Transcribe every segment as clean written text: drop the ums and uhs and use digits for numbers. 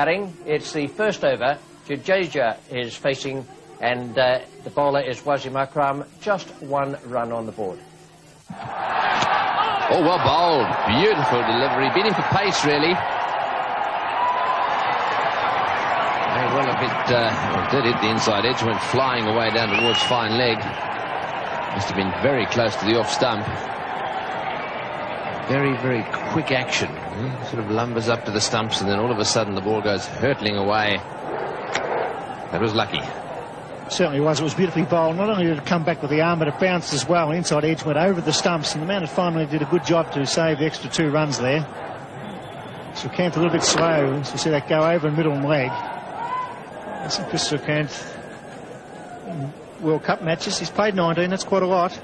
It's the first over. Jadeja is facing, and the bowler is Wasim Akram. Just one run on the board. Oh, well bowled. Beautiful delivery. Beating for pace, really. Very well a bit, did hit the inside edge, went flying away down towards fine leg. Must have been very close to the off stump. Very, very quick action. Sort of lumbers up to the stumps, and then all of a sudden the ball goes hurtling away. That was lucky. Certainly was. It was beautifully bowled. Not only did it come back with the arm, but it bounced as well. Inside edge went over the stumps, and the man finally did a good job to save the extra 2 runs there. Srikanth a little bit slow. So you see that go over middle and leg. That's Chris Srikanth in World Cup matches. He's played 19. That's quite a lot.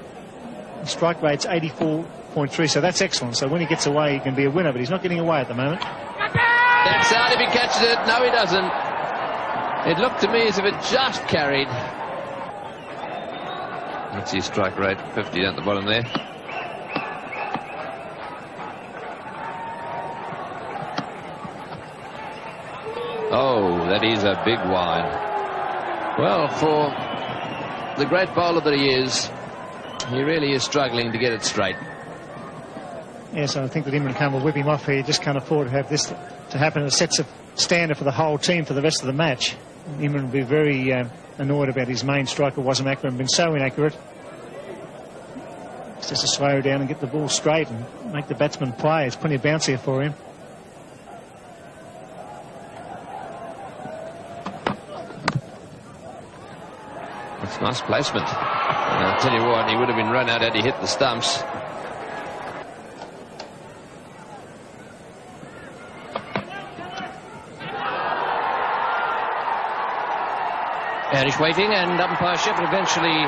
The strike rate's 84.3, so that's excellent. So when he gets away, he can be a winner, but he's not getting away at the moment. That's out if he catches it. No, he doesn't. It looked to me as if it just carried. Let's see, strike rate 50 down at the bottom there. Oh, that is a big wide. Well, for the great bowler that he is, he really is struggling to get it straight. Yes, I think that Imran Khan will whip him off here. You just can't afford to have this to happen. It sets a standard for the whole team for the rest of the match. Imran will be very annoyed about his main striker, Wasim Akram, been so inaccurate. It's just to slow down and get the ball straight and make the batsman play. There's plenty of bounce here for him. That's nice placement. And I'll tell you what, he would have been run out had he hit the stumps. And he's waiting, and umpire Shepherd eventually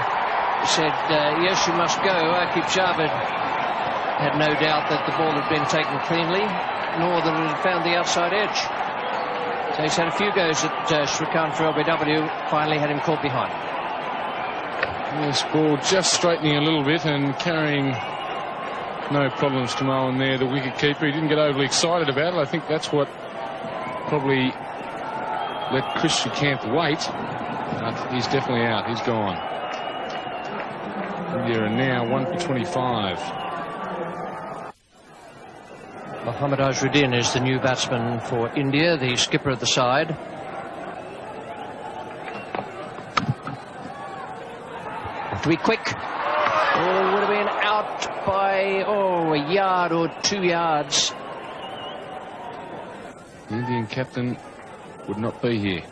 said, yes, you must go. Aqib Shahid had no doubt that the ball had been taken cleanly, nor that it had found the outside edge. So he's had a few goes at Srikanth for LBW, finally had him caught behind. This ball just straightening a little bit and carrying no problems to Mohan there, the wicket keeper. He didn't get overly excited about it. I think that's what probably let Chris Srikanth wait. But he's definitely out. He's gone. India are now 1 for 25. Mohammad Azharuddin is the new batsman for India, the skipper of the side. Have to be quick. Oh, would have been out by, a yard or 2 yards. The Indian captain would not be here.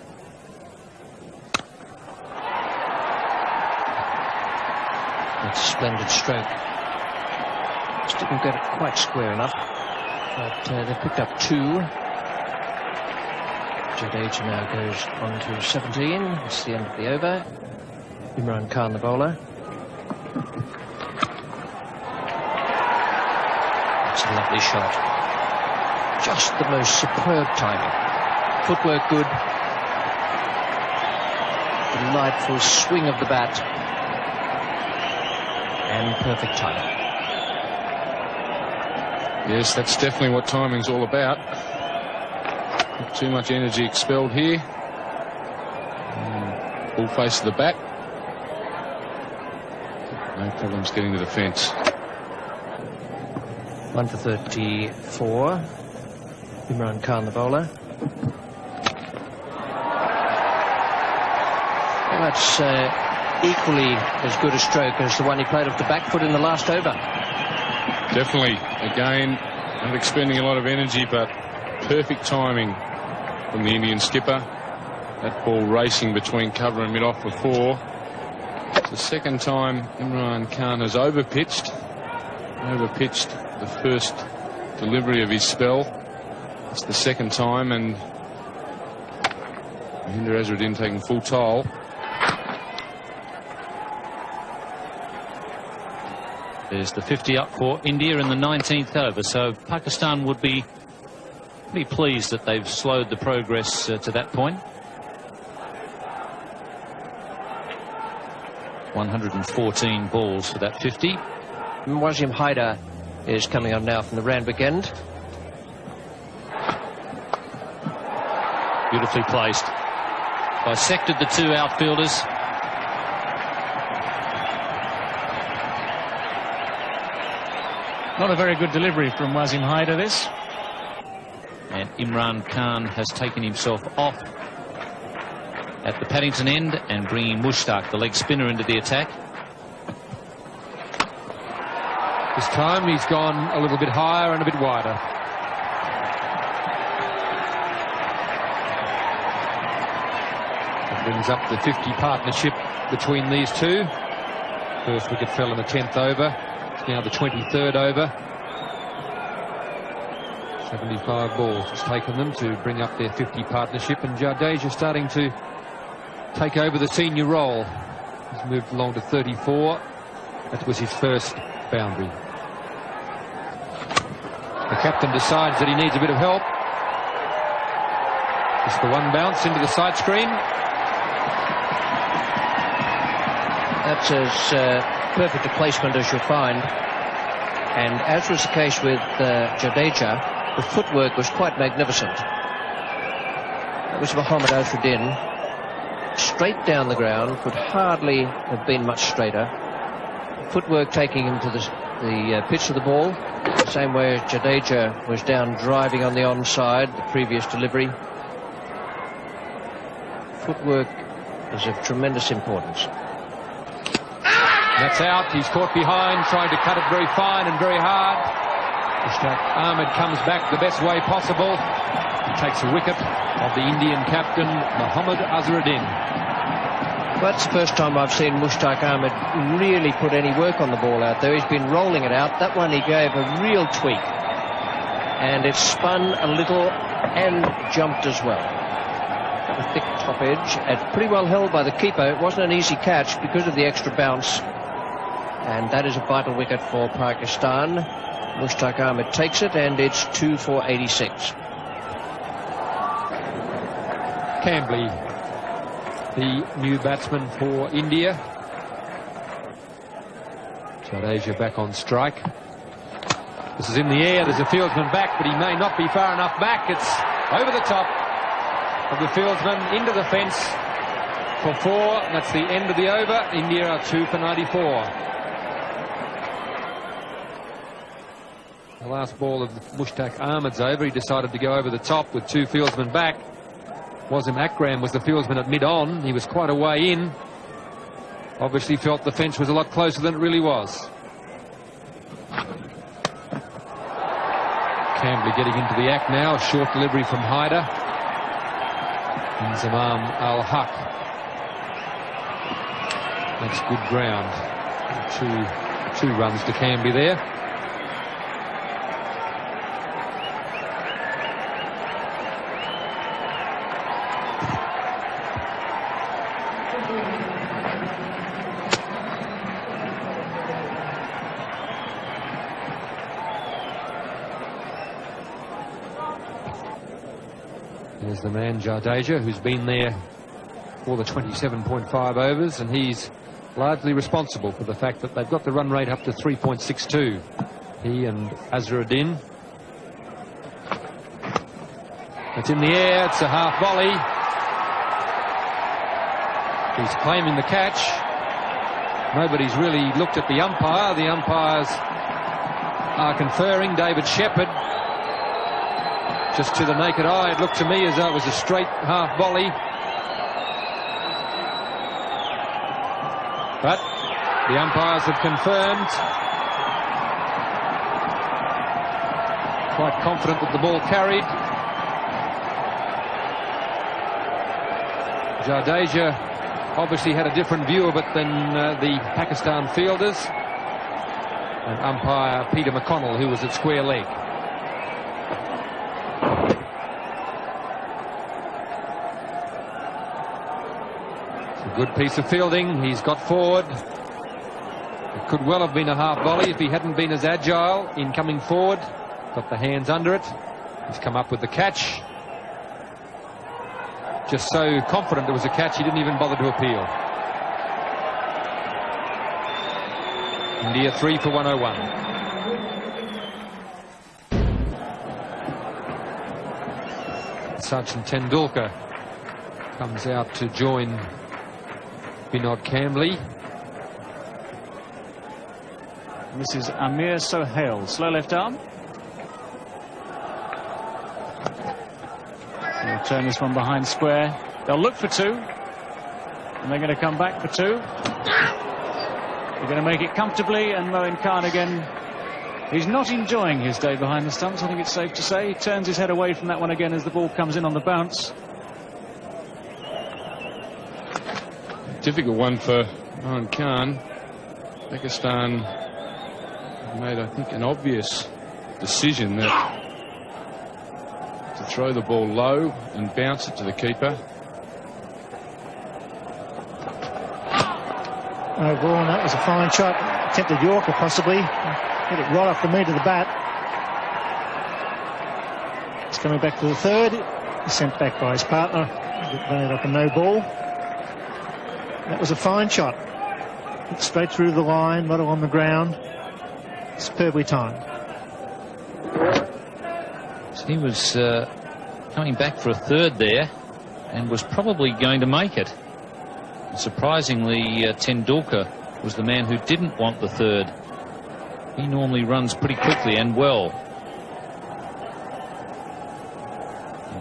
That's a splendid stroke. Just didn't get it quite square enough. But they picked up 2. Jadeja now goes on to 17. It's the end of the over. Imran Khan, the bowler. It's a lovely shot. Just the most superb timing. Footwork good. Delightful swing of the bat. And perfect timing. Yes, that's definitely what timing's all about. Not too much energy expelled here. Ball face to the bat. No problems getting to the fence. 1 for 34. Imran Khan, the bowler. Well, that's equally as good a stroke as the one he played off the back foot in the last over. Definitely. Again, not expending a lot of energy, but perfect timing from the Indian skipper. That ball racing between cover and mid-off before. It's the second time Imran Khan has overpitched the first delivery of his spell. It's the second time, and Mahendra Azharuddin taking full toll. There's the 50 up for India in the 19th over, so Pakistan would be pretty pleased that they've slowed the progress to that point. 114 balls for that 50. Wasim Haider is coming on now from the Randwick end. Beautifully placed. Dissected the two outfielders. Not a very good delivery from Wasim Haider, this. And Imran Khan has taken himself off at the Paddington end and bringing Mushtaq, the leg spinner, into the attack. This time he's gone a little bit higher and a bit wider. That brings up the 50 partnership between these two. First wicket fell in the 10th over. It's now the 23rd over. 75 balls it's taken them to bring up their 50 partnership, and Jadeja starting to take over the senior role. He's moved along to 34. That was his first boundary. The captain decides that he needs a bit of help. Just the one bounce into the side screen. That's as perfect a placement as you'll find. And as was the case with Jadeja, the footwork was quite magnificent. That was Mohammad Azharuddin. Straight down the ground, could hardly have been much straighter. Footwork taking him to the pitch of the ball, the same way as Jadeja was down driving on the onside, the previous delivery. Footwork is of tremendous importance. That's out. He's caught behind, trying to cut it very fine and very hard. Mushtaq Ahmed comes back the best way possible. He takes a wicket of the Indian captain, Mohammad Azharuddin. That's the first time I've seen Mushtaq Ahmed really put any work on the ball out there. He's been rolling it out. That one he gave a real tweak. And it spun a little and jumped as well. The thick top edge, and pretty well held by the keeper. It wasn't an easy catch because of the extra bounce. And that is a vital wicket for Pakistan. Mushtaq Ahmed takes it, and it's 2 for 86. Cambly, the new batsman for India. Jadeja back on strike. This is in the air. There's a fieldsman back, but he may not be far enough back. It's over the top of the fieldsman into the fence for 4. That's the end of the over. India are 2 for 94. The last ball of Mushtaq Ahmed's over. He decided to go over the top with 2 fieldsmen back. Wasim Akram was the fieldsman at mid-on. He was quite a way in. Obviously felt the fence was a lot closer than it really was. Cambly getting into the act now. A short delivery from Haider. Inzamam Al-Haq. That's good ground. Two runs to Cambly there. There's the man Jadeja, who's been there for the 27.5 overs, and he's largely responsible for the fact that they've got the run rate up to 3.62. He and Azharuddin. It's in the air. It's a half volley. He's claiming the catch. Nobody's really looked at the umpire. The umpires are conferring. David Shepherd. Just to the naked eye, it looked to me as though it was a straight half volley. But the umpires have confirmed. Quite confident that the ball carried. Jadeja obviously had a different view of it than the Pakistan fielders. And umpire Peter McConnell, who was at square leg. Good piece of fielding. He's got forward. It could well have been a half volley if he hadn't been as agile in coming forward. Got the hands under it. He's come up with the catch. Just so confident there was a catch, he didn't even bother to appeal. India 3 for 101. Sachin Tendulkar comes out to join Vinod Kambli. This is Amir Sohail, slow left arm. They'll turn this one behind square. They'll look for two, and they're going to come back for two. They're going to make it comfortably, and Moin Khan again. He's not enjoying his day behind the stumps, I think it's safe to say. He turns his head away from that one again as the ball comes in on the bounce. Difficult one for Moin Khan. Pakistan made, I think, an obvious decision that to throw the ball low and bounce it to the keeper. Overall, that was a fine shot. Attempted Yorker possibly. Hit it right off the meat of the bat. It's coming back to the third. He's sent back by his partner. Ended up a no ball. That was a fine shot. Hit straight through the line, not on the ground. Superbly timed. So he was coming back for a third there and was probably going to make it. Surprisingly, Tendulkar was the man who didn't want the third. He normally runs pretty quickly and well.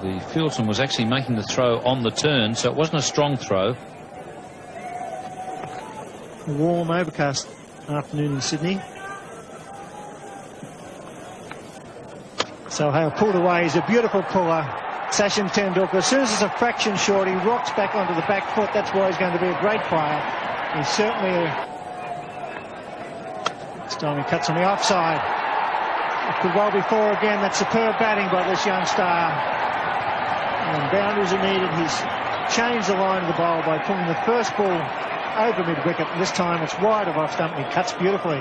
The fieldsman was actually making the throw on the turn, so it wasn't a strong throw. A warm, overcast afternoon in Sydney. Sohail pulled away. He's a beautiful puller. Sachin Tendulkar, as soon as it's a fraction short, he rocks back onto the back foot. That's why he's going to be a great player. He's certainly this time he cuts on the offside. It could well be four again. That's superb batting by this young star. And boundaries are needed. He's changed the line of the bowl by pulling the first ball over mid-wicket. This time it's wide of off stump and he cuts beautifully.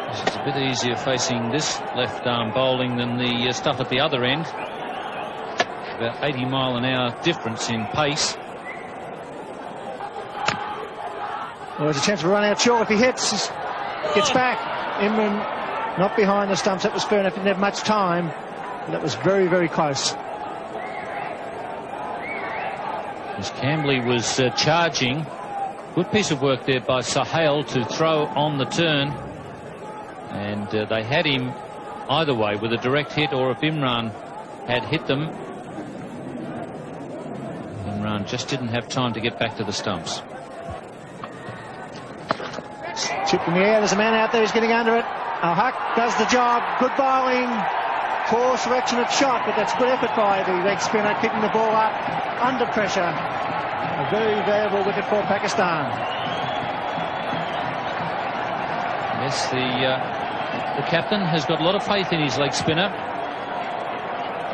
This is a bit easier facing this left arm bowling than the stuff at the other end. About 80 mile an hour difference in pace. Well, there's a chance of a run out short if he hits. Gets back. Imran not behind the stumps. That was fair enough. Didn't have much time. But that was very, very close. As Kambli was charging. Good piece of work there by Sohail to throw on the turn. And they had him either way with a direct hit, or if Imran had hit them. Imran just didn't have time to get back to the stumps. Chip in the air. There's a man out there who's getting under it. Al-Haq does the job. Good bowling. Poor selection of shot, but that's good effort by the leg spinner, kicking the ball up under pressure. A very valuable wicket for Pakistan. Yes, the captain has got a lot of faith in his leg spinner.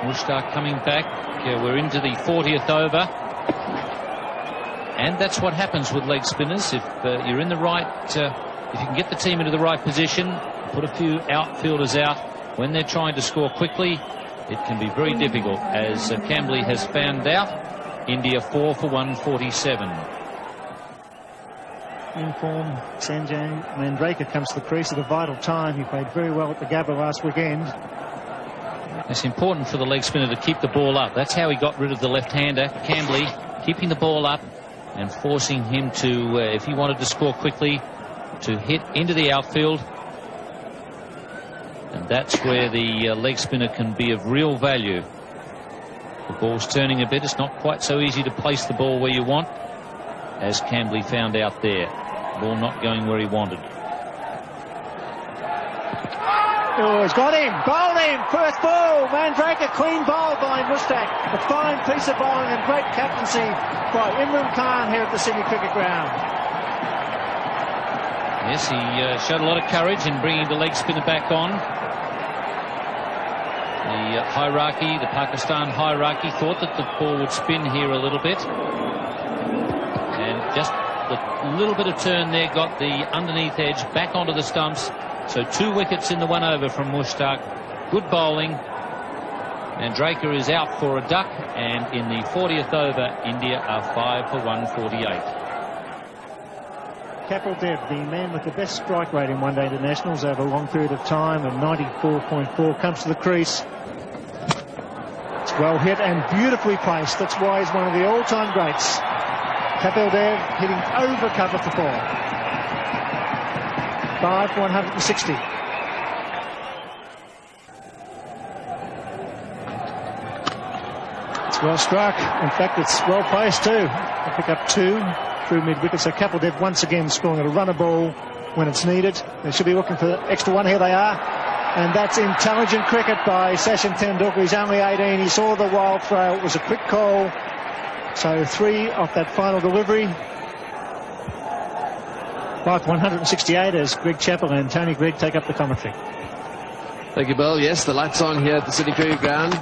Mushtaq coming back. We're into the 40th over. And that's what happens with leg spinners. If you're in the right, if you can get the team into the right position, put a few outfielders out when they're trying to score quickly, it can be very difficult, as Kambli has found out. India 4 for 147. In form, Sanjay Mandraker comes to the crease at a vital time. He played very well at the Gabba last weekend. It's important for the leg spinner to keep the ball up. That's how he got rid of the left-hander, Kambli, keeping the ball up and forcing him to, if he wanted to score quickly, to hit into the outfield. And that's where the leg spinner can be of real value. The ball's turning a bit. It's not quite so easy to place the ball where you want, as Kambli found out there. Ball not going where he wanted. Oh, he's got him. Bowled him. First ball. Mandraker clean bowl by Mushtaq. A fine piece of bowling and great captaincy by Imran Khan here at the Sydney Cricket Ground. Yes, he showed a lot of courage in bringing the leg spinner back on. The hierarchy, the Pakistan hierarchy, thought that the ball would spin here a little bit. And just the little bit of turn there got the underneath edge back onto the stumps. So 2 wickets in the 1 over from Mushtaq. Good bowling. And Draker is out for a duck. And in the 40th over, India are 5 for 148. Kapil Dev, the man with the best strike rate in one-day internationals over a long period of time, of 94.4, comes to the crease. It's well hit and beautifully placed. That's why he's one of the all-time greats. Kapil Dev hitting over cover for 4. 5 for 160. It's well struck. In fact, it's well placed too. They pick up 2 through mid-wicket. So Kapil Dev once again scoring a runner ball when it's needed. They should be looking for the extra one. Here they are. And that's intelligent cricket by Sachin Tendulkar. He's only 18. He saw the wild throw. It was a quick call. So 3 off that final delivery. 5 for 168 as Greg Chappell and Tony Greig take up the commentary. Thank you, Bill. Yes, the lights on here at the Sydney Cricket Ground.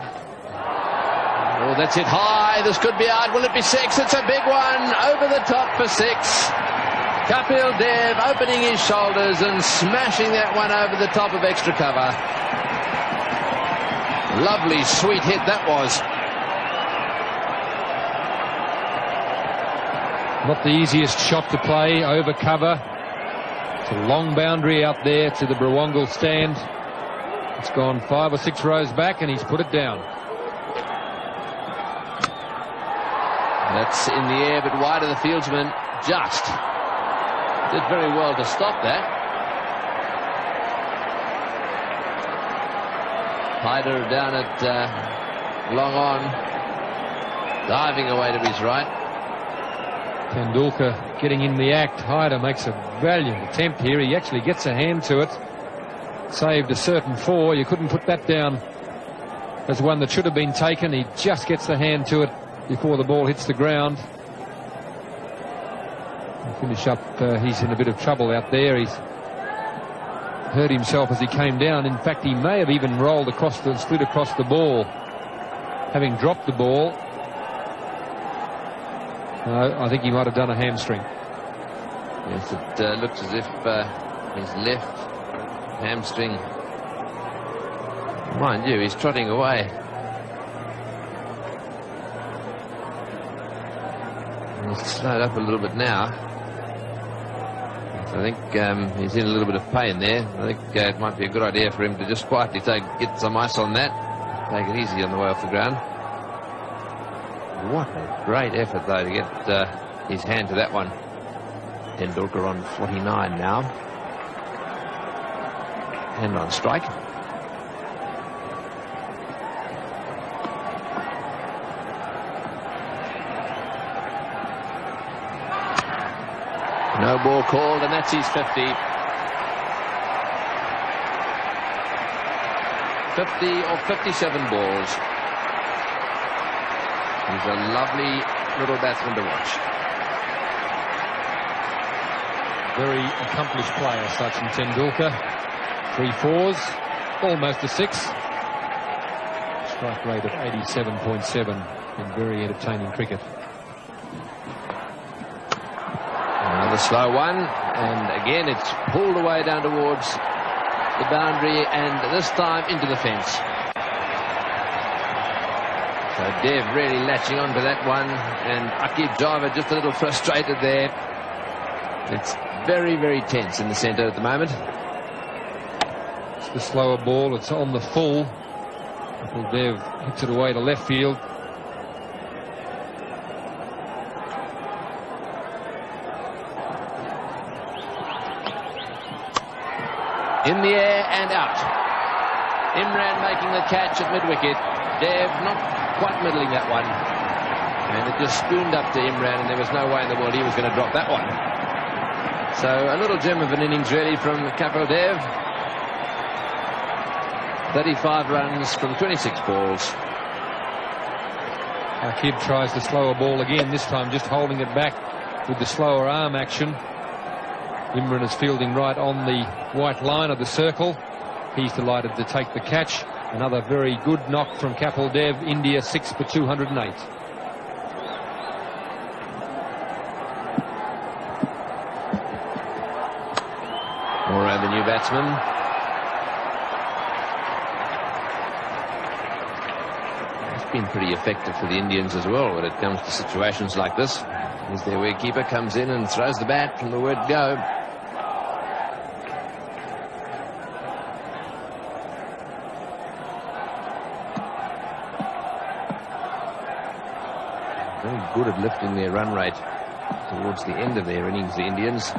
Oh, that's it high. This could be out. Will it be 6? It's a big one. Over the top for 6. Kapil Dev opening his shoulders and smashing that one over the top of extra cover. Lovely, sweet hit that was. Not the easiest shot to play over cover. It's a long boundary out there to the Brawangal stand. It's gone 5 or 6 rows back and he's put it down. That's in the air, but wide of the fieldsman. Just did very well to stop that. Hyder down at long on, diving away to his right. Tendulkar getting in the act. Hyder makes a valiant attempt here. He actually gets a hand to it. Saved a certain 4. You couldn't put that down as one that should have been taken. He just gets the hand to it before the ball hits the ground. Finish up, he's in a bit of trouble out there. He's hurt himself as he came down. In fact, he may have even rolled across the, slid across the ball, having dropped the ball. I think he might have done a hamstring. Yes, it looks as if his left hamstring. Mind you, he's trotting away. He's slowed up a little bit now. I think he's in a little bit of pain there. I think it might be a good idea for him to just quietly get some ice on that. Take it easy on the way off the ground. What a great effort, though, to get his hand to that one. Tendulkar on 49 now. Hand on strike. No ball called, and that's his 50. 50 or 57 balls. He's a lovely little batsman to watch. Very accomplished player, Sachin Tendulkar. 3 4s, almost a 6. Strike rate of 87.7 in very entertaining cricket. Another slow one, and again it's pulled away down towards the boundary, and this time into the fence. So Dev really latching onto that one, and Aqib Java just a little frustrated there. It's very, very tense in the centre at the moment. It's the slower ball, it's on the full. Kapil Dev hits it away to left field. In the air and out. Imran making the catch at mid-wicket. Dev not quite middling that one. And it just spooned up to Imran, and there was no way in the world he was going to drop that one. So a little gem of an innings really from Kapil Dev. 35 runs from 26 balls. Aqib tries the slower ball again, this time just holding it back with the slower arm action. Imran is fielding right on the white line of the circle. He's delighted to take the catch. Another very good knock from Kapil Dev. India 6 for 208. Moran, the new batsman. It's been pretty effective for the Indians as well when it comes to situations like this. As their wicketkeeper comes in and throws the bat from the word go. Very good at lifting their run rate towards the end of their innings, the Indians.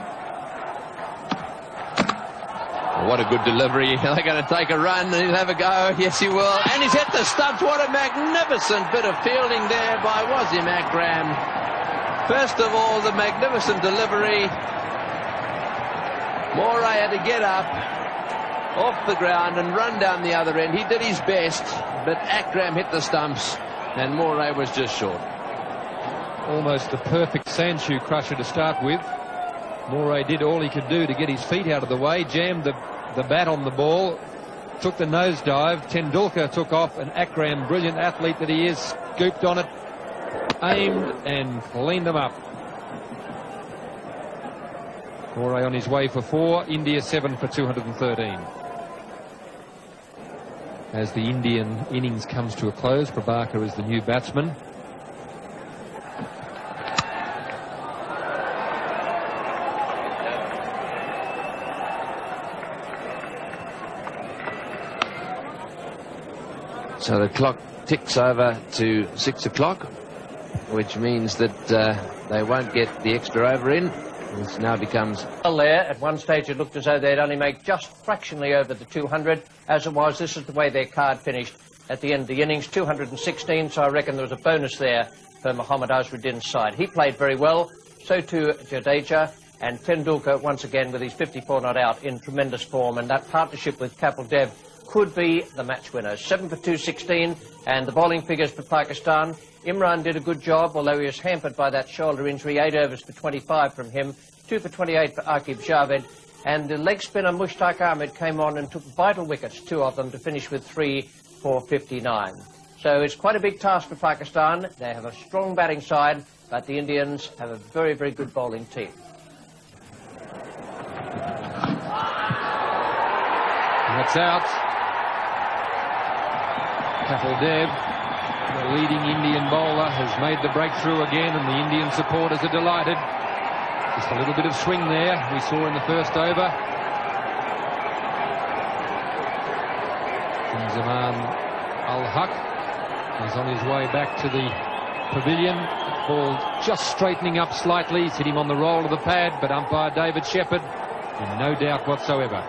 What a good delivery. They're going to take a run and he'll have a go. Yes, he will. And he's hit the stumps. What a magnificent bit of fielding there by Wasim Akram. First of all, the magnificent delivery. Moray had to get up off the ground and run down the other end. He did his best, but Akram hit the stumps and Moray was just short. Almost a perfect Sandshoe crusher to start with. Moray did all he could do to get his feet out of the way, jammed the bat on the ball, took the nosedive. Tendulkar took off, and Akram, brilliant athlete that he is, scooped on it, aimed and cleaned them up. Moray on his way for 4, India 7 for 213. As the Indian innings comes to a close, Prabhakar is the new batsman. So the clock ticks over to 6 o'clock, which means that they won't get the extra over in. This now becomes... Well, there, at one stage it looked as though they'd only make just fractionally over the 200. As it was, this is the way their card finished at the end of the innings, 216, so I reckon there was a bonus there for Mohammad Azharuddin's side. He played very well, so too Jadeja, and Tendulkar once again with his 54 not out in tremendous form, and that partnership with Kapil Dev could be the match winner. 7 for 216, and the bowling figures for Pakistan. Imran did a good job, although he was hampered by that shoulder injury. 8 overs for 25 from him, 2 for 28 for Aqib Javed, and the leg spinner Mushtaq Ahmed came on and took vital wickets, 2 of them, to finish with 3 for 59. So it's quite a big task for Pakistan. They have a strong batting side, but the Indians have a very, very good bowling team. That's out. Kapil Dev, the leading Indian bowler, has made the breakthrough again, and the Indian supporters are delighted. Just a little bit of swing there we saw in the first over. Zaman Al-Haq is on his way back to the pavilion. Ball just straightening up slightly. He's hit him on the roll of the pad, but umpire David Shepherd in no doubt whatsoever.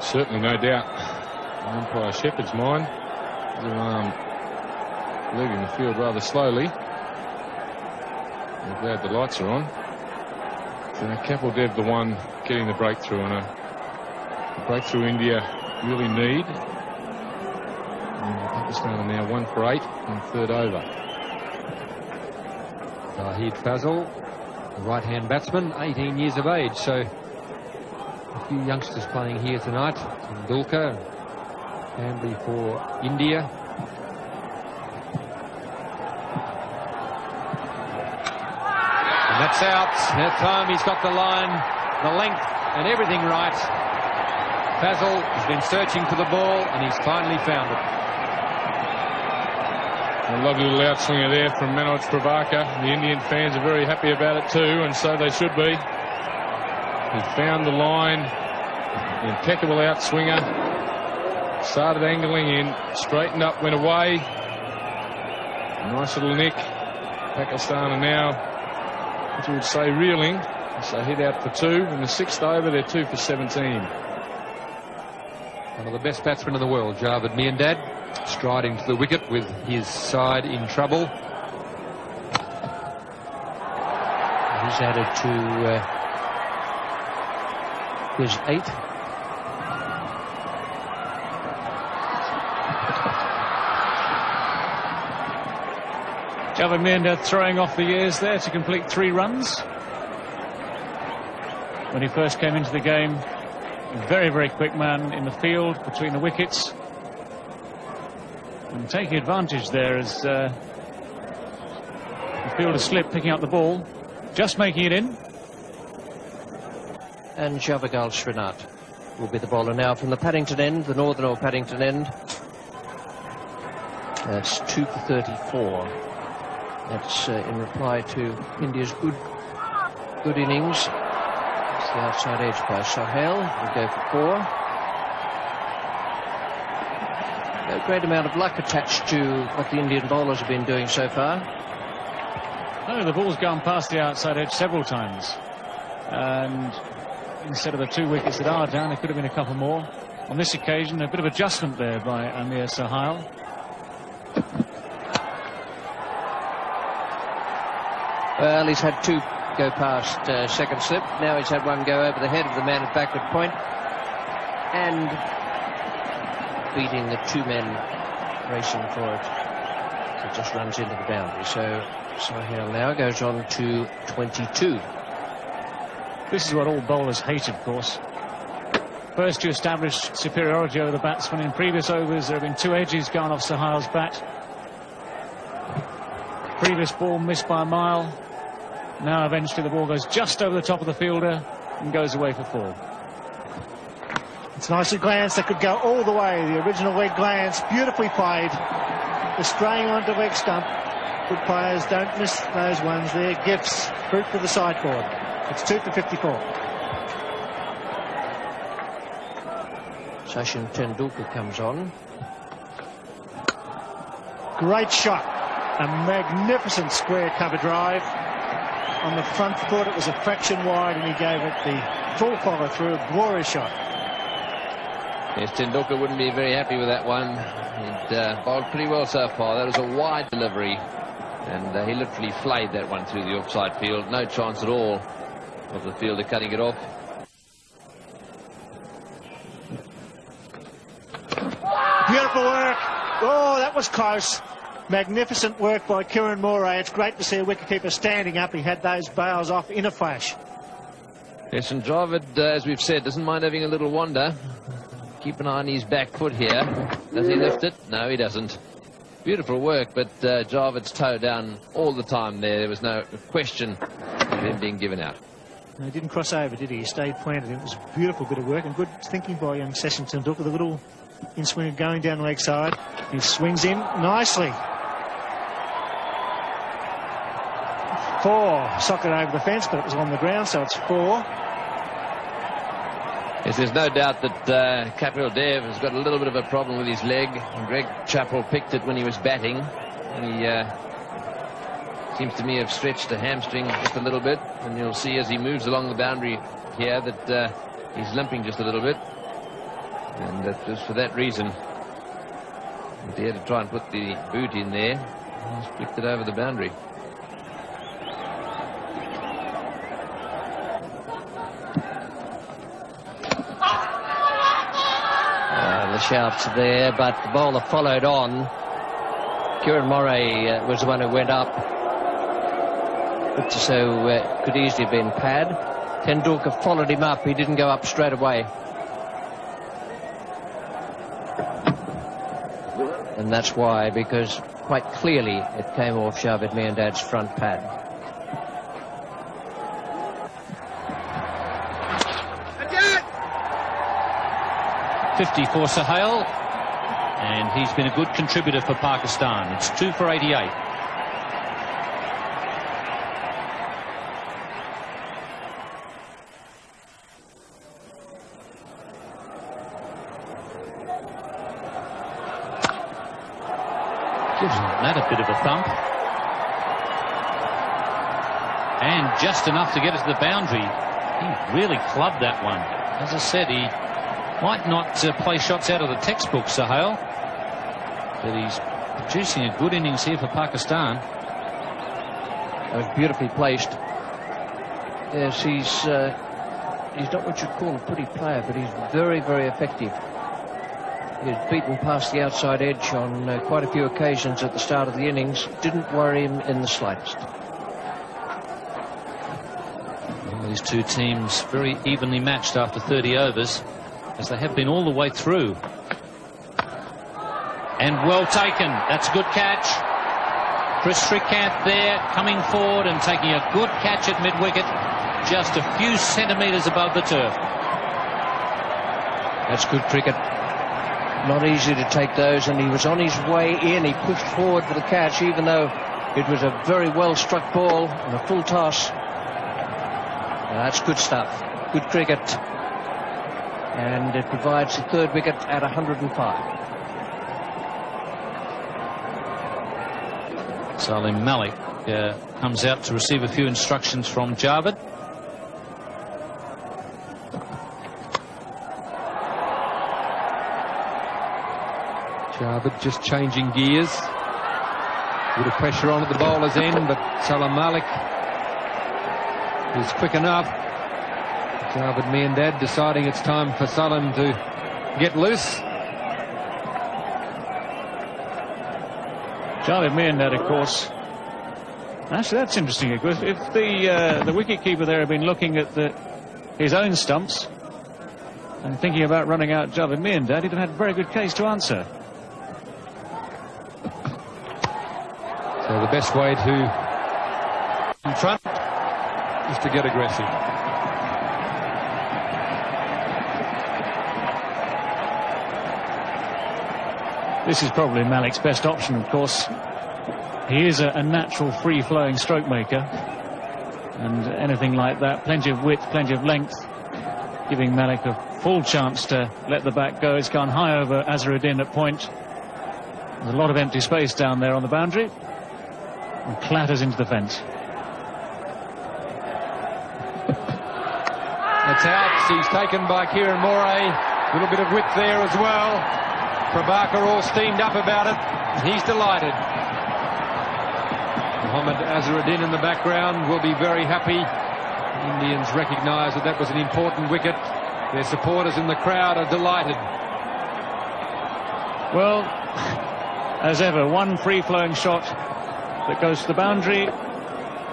Certainly no doubt. Umpire Shepherd's mind. Leaving the field rather slowly. I'm glad the lights are on. So Kapil Dev the one getting the breakthrough, and a breakthrough India really need. And Pakistan are now 1 for 8 in the 3rd over. Zahid Fazal, the right-hand batsman, 18 years of age, so a few youngsters playing here tonight. Tendulkar, Ambly for India. And that's out. That time he's got the line, the length and everything right. Fazal has been searching for the ball and he's finally found it. A lovely little outswinger there from Manoj Prabhakar. The Indian fans are very happy about it too, and so they should be. He found the line. Impeccable outswinger. Started angling in, straightened up, went away. Nice little nick. Pakistan are now, as you would say, reeling. So hit out for 2. In the 6th over, they're 2 for 17. One of the best batsmen in the world, Javed Miandad, striding to the wicket with his side in trouble. He's added to his 8. Javed Miandad throwing off the years there to complete 3 runs. When he first came into the game, a very, very quick man in the field between the wickets. And taking advantage there as the fielder slipped, picking up the ball, just making it in. And Javagal Srinath will be the bowler now from the Paddington end, the northern or Paddington end. That's 2 for 34. That's in reply to India's good innings. It's the outside edge by Sohail. Will go for 4. No great amount of luck attached to what the Indian bowlers have been doing so far. No, the ball's gone past the outside edge several times. And instead of the 2 wickets that are down, there could have been a couple more. On this occasion, a bit of adjustment there by Amir Sohail. Well, he's had 2 go past second slip. Now he's had 1 go over the head of the man at backward point. And beating the 2 men racing for it. It just runs into the boundary. So Sohail now goes on to 22. This is what all bowlers hate, of course. First, you establish superiority over the batsman. In previous overs, there have been 2 edges gone off Sohail's bat. Previous ball missed by a mile. Now, eventually, the ball goes just over the top of the fielder and goes away for 4. It's a nice glance that could go all the way. The original leg glance, beautifully played. The straying onto leg stump. Good players don't miss those ones. They're gifts. Fruit for the sideboard. It's 2 for 54. Sachin Tendulkar comes on. Great shot. A magnificent square cover drive. On the front foot, it was a fraction wide, and he gave it the full follow through. A glorious shot. Yes, Tendulkar wouldn't be very happy with that one. He'd bowled pretty well so far. That was a wide delivery, and he literally flayed that one through the offside field. No chance at all of the fielder cutting it off. Beautiful work. Oh, that was close. Magnificent work by Kieran Moray. It's great to see a wicketkeeper standing up. He had those bails off in a flash. Yes, and Dravid, as we've said, doesn't mind having a little wander. Keep an eye on his back foot here. Does he lift it? No, he doesn't. Beautiful work, but Dravid's toe down all the time there. There was no question of him being given out. No, he didn't cross over, did he? He stayed planted. It was a beautiful bit of work and good thinking by young Sachin Tendulkar. The little in-swinger going down leg side. He swings in nicely. 4. Socket over the fence, but it was on the ground, so it's 4. Yes, there's no doubt that Kapil Dev has got a little bit of a problem with his leg. And Greg Chappell picked it when he was batting. And he seems to me have stretched the hamstring just a little bit. And you'll see as he moves along the boundary here that he's limping just a little bit. And that was for that reason. He had to try and put the boot in there. He's flicked it over the boundary. The shouts there, but the bowler followed on. Kieran Moray was the one who went up. So could easily have been pad. Tendulkar followed him up. He didn't go up straight away. And that's why, because quite clearly it came off Javed Miandad's front pad. .50 for Sohail, and he's been a good contributor for Pakistan. It's 2 for 88. Gives that a bit of a thump. And just enough to get it to the boundary. He really clubbed that one. As I said, he might not play shots out of the textbook, Sohail, but he's producing a good innings here for Pakistan. That was beautifully placed. Yes, he's not what you'd call a pretty player, but he's very, very effective. He's beaten past the outside edge on quite a few occasions at the start of the innings. Didn't worry him in the slightest. Well, these two teams very evenly matched after 30 overs. As they have been all the way through. And well taken. That's a good catch. Chris Srikanth there, coming forward and taking a good catch at mid-wicket, just a few centimetres above the turf. That's good cricket. Not easy to take those, and he was on his way in. He pushed forward for the catch, even though it was a very well struck ball and a full toss. That's good stuff. Good cricket. And it provides the third wicket at 105. Salim Malik comes out to receive a few instructions from Javed. Javed just changing gears. A bit of pressure on at the bowler's end, but Salim Malik is quick enough. Javed Miandad deciding it's time for Salim to get loose. Javed Miandad, of course. Actually, that's interesting. If the wicketkeeper there had been looking at his own stumps and thinking about running out Javed Miandad, he'd have had a very good case to answer. So the best way to confront is to get aggressive. This is probably Malik's best option, of course. He is a natural free-flowing stroke maker, and anything like that, plenty of width, plenty of length, giving Malik a full chance to let the bat go. It's gone high over Azharuddin at point. There's a lot of empty space down there on the boundary, and clatters into the fence. That's out. He's taken by Kieran Moray. A little bit of width there as well. Prabhakar all steamed up about it. He's delighted. Mohammad Azharuddin in the background will be very happy. Indians recognise that was an important wicket. Their supporters in the crowd are delighted. Well, as ever, one free-flowing shot that goes to the boundary,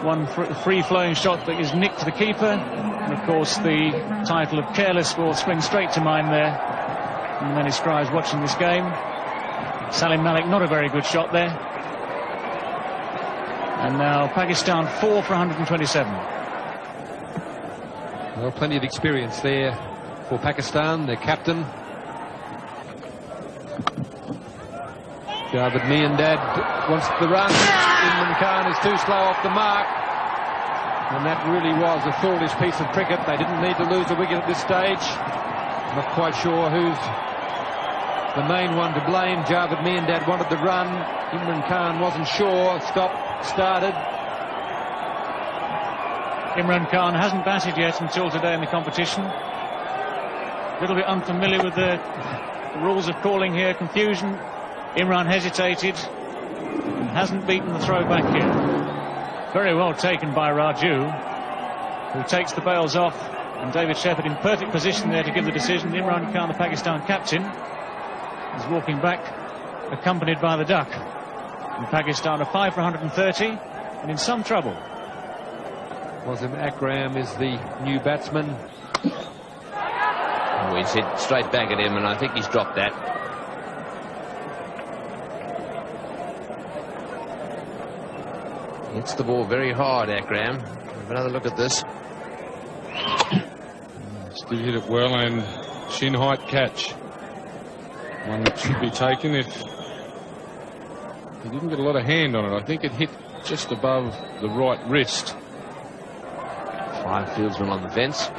one free-flowing shot that is nicked to the keeper, and of course the title of careless will spring straight to mind there from many scribes watching this game. Salim Malik, not a very good shot there. And now Pakistan 4 for 127. Well, plenty of experience there for Pakistan, their captain. Javed Miandad wants the run. Imran Khan is too slow off the mark. And that really was a foolish piece of cricket. They didn't need to lose a wicket at this stage. Not quite sure who's the main one to blame. Javed Miandad wanted the run. Imran Khan wasn't sure. Started. Imran Khan hasn't batted yet until today in the competition. A little bit unfamiliar with the rules of calling here. Confusion. Imran hesitated and hasn't beaten the throw back here. Very well taken by Raju, who takes the bails off, and David Shepherd in perfect position there to give the decision. Imran Khan, the Pakistan captain, is walking back accompanied by the duck. And Pakistan are 5 for 130 and in some trouble. Wasim Akram is the new batsman. Oh, he's hit straight back at him, and I think he's dropped that. Hits the ball very hard, Akram. Have another look at this. Still hit it well, and shin height catch. One that should be taken if he didn't get a lot of hand on it. I think it hit just above the right wrist. 5 fieldsmen on the fence.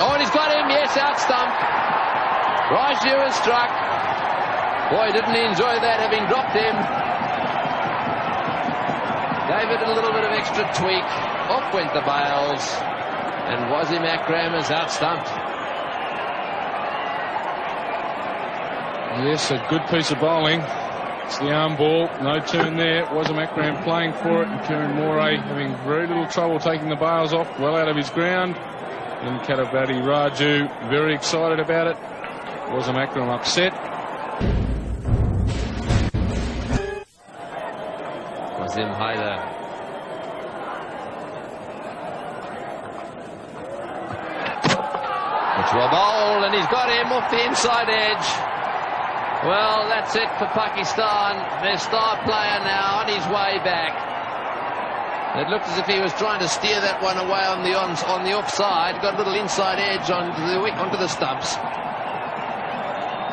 Oh, and he's got him. Yes, out stump. Raju has struck. Boy, didn't he enjoy that, having dropped him. Gave it a little bit of extra tweak. Off went the bails. And Wasim Akram is out stumped. Yes, a good piece of bowling. It's the arm ball. No turn there. Wasim Akram playing for it. And Kieran Moray having very little trouble taking the bails off. Well out of his ground. And Katavati Raju very excited about it. Wasim Akram upset. Wasim Haider. Which will bowl, and he's got him off the inside edge. Well, that's it for Pakistan. Their star player now on his way back. It looked as if he was trying to steer that one away on the offside. Got a little inside edge onto the stumps.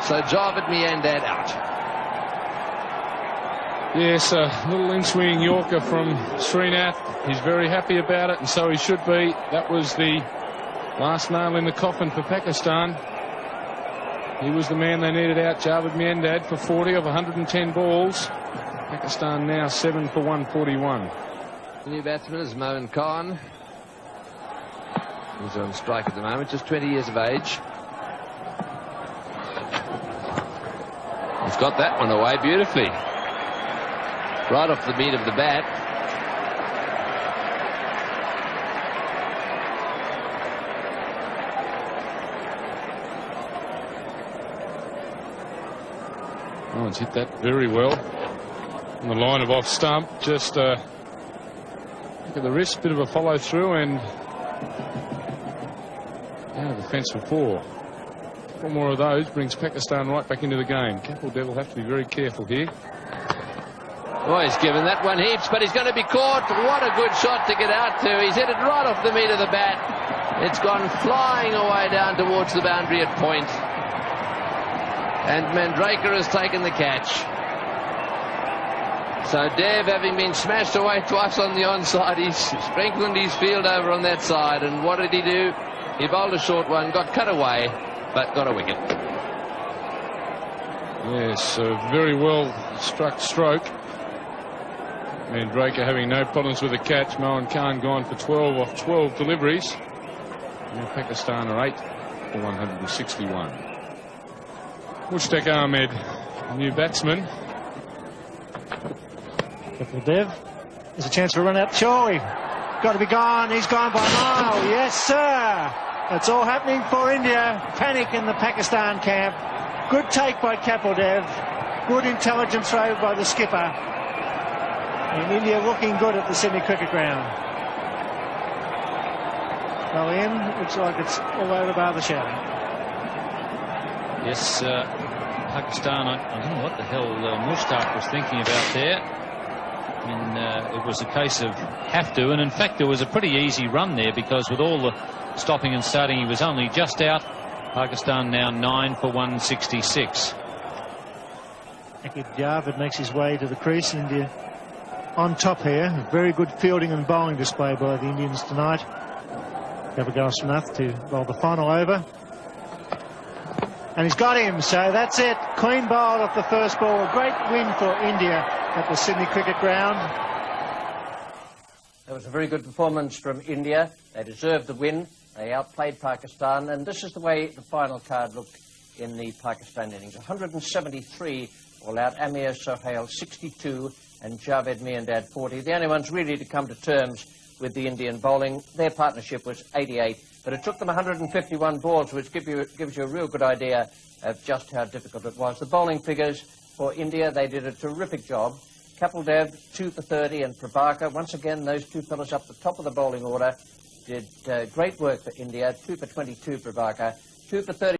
So Javed Miandad out. Yes, a little in-swinging Yorker from Srinath. He's very happy about it, and so he should be. That was the last nail in the coffin for Pakistan. He was the man they needed out, Javed Miandad, for 40 of 110 balls. Pakistan now 7 for 141. The new batsman is Moin Khan. He's on strike at the moment, just 20 years of age. He's got that one away beautifully. Right off the beat of the bat. Oh, it's hit that very well. On the line of off stump. Just look at the wrist, bit of a follow through, and out of the fence for 4. One more of those brings Pakistan right back into the game. Kapil Dev will have to be very careful here. Oh, he's given that one heaps, but he's going to be caught. What a good shot to get out to. He's hit it right off the meat of the bat. It's gone flying away down towards the boundary at point. And Mandraker has taken the catch. So Dev, having been smashed away twice on the onside, he's strengthened his field over on that side. And what did he do? He bowled a short one, got cut away, but got a wicket. Yes, a very well struck stroke. Mandraker having no problems with the catch. Moin Khan gone for 12 off 12 deliveries. Now Pakistan are 8 for 161. Mushtaq Ahmed, new batsman. Kapil Dev. There's a chance for a run out. Surely. Got to be gone. He's gone by a mile. Yes, sir. It's all happening for India. Panic in the Pakistan camp. Good take by Kapil Dev. Good intelligent throw by the skipper. And India looking good at the Sydney Cricket Ground. Well, Ian, looks like it's all over bar the shouting. Yes, Pakistan, I don't know what the hell Mushtaq was thinking about there. I mean, it was a case of have to, and in fact there was a pretty easy run there because with all the stopping and starting he was only just out. Pakistan now 9 for 166. Akib Javed makes his way to the crease. India on top here. Very good fielding and bowling display by the Indians tonight. Gavagal Srinath to bowl the final over. And he's got him, so that's it. Clean bowl off the first ball. A great win for India at the Sydney Cricket Ground. That was a very good performance from India. They deserved the win. They outplayed Pakistan, and this is the way the final card looked in the Pakistan innings. 173 all out. Amir Sohail 62 and Javed Miandad 40. The only ones really to come to terms with the Indian bowling. Their partnership was 88, but it took them 151 balls, which gives you a real good idea of just how difficult it was. The bowling figures for India, they did a terrific job. Kapil Dev 2 for 30, and Prabhakar, once again, those two fellas up the top of the bowling order, did great work for India. 2 for 22, Prabhakar. 2 for 30.